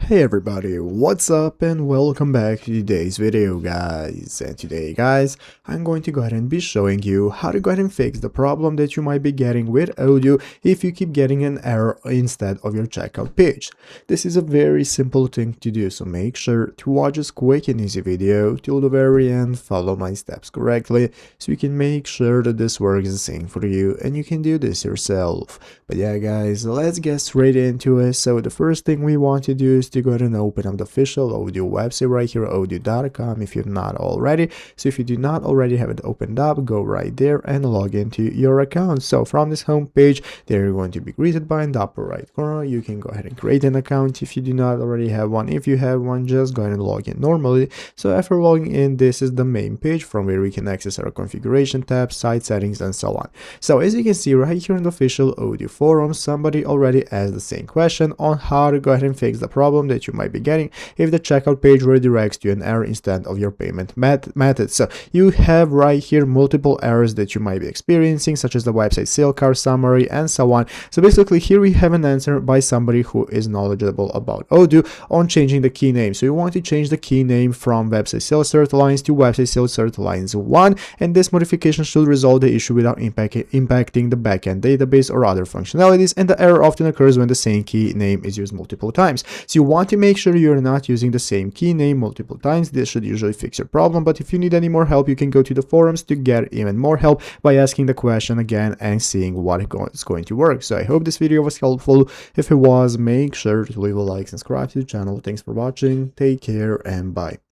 Hey everybody, what's up and welcome back to today's video guys. And today guys, I'm going to go ahead and be showing you how to go ahead and fix the problem that you might be getting with Odoo if you keep getting an error instead of your checkout page. This is a very simple thing to do, so make sure to watch this quick and easy video till the very end, follow my steps correctly so you can make sure that this works the same for you and you can do this yourself. But yeah guys, let's get straight into it. So the first thing we want to do is to go ahead and open up the official Odoo website right here, odoo.com, if you're not already. So if you do not already have it opened up, go right there and log into your account. So from this home page, they're going to be greeted by in the upper right corner. You can go ahead and create an account if you do not already have one. If you have one, just go ahead and log in normally. So after logging in, this is the main page from where we can access our configuration tab, site settings, and so on. So as you can see right here in the official Odoo forum, somebody already asked the same question on how to go ahead and fix the problem that you might be getting if the checkout page redirects to an error instead of your payment method. So you have right here multiple errors that you might be experiencing, such as the website sale card summary and so on. So basically here we have an answer by somebody who is knowledgeable about Odoo on changing the key name. So you want to change the key name from website sales cert lines to website sales cert lines 1, and this modification should resolve the issue without impacting the backend database or other functionalities, and the error often occurs when the same key name is used multiple times. So you want to make sure you're not using the same key name multiple times. This should usually fix your problem, but if you need any more help, you can go to the forums to get even more help by asking the question again and seeing what is going to work. So I hope this video was helpful. If it was, make sure to leave a like, subscribe to the channel. Thanks for watching, take care, and bye.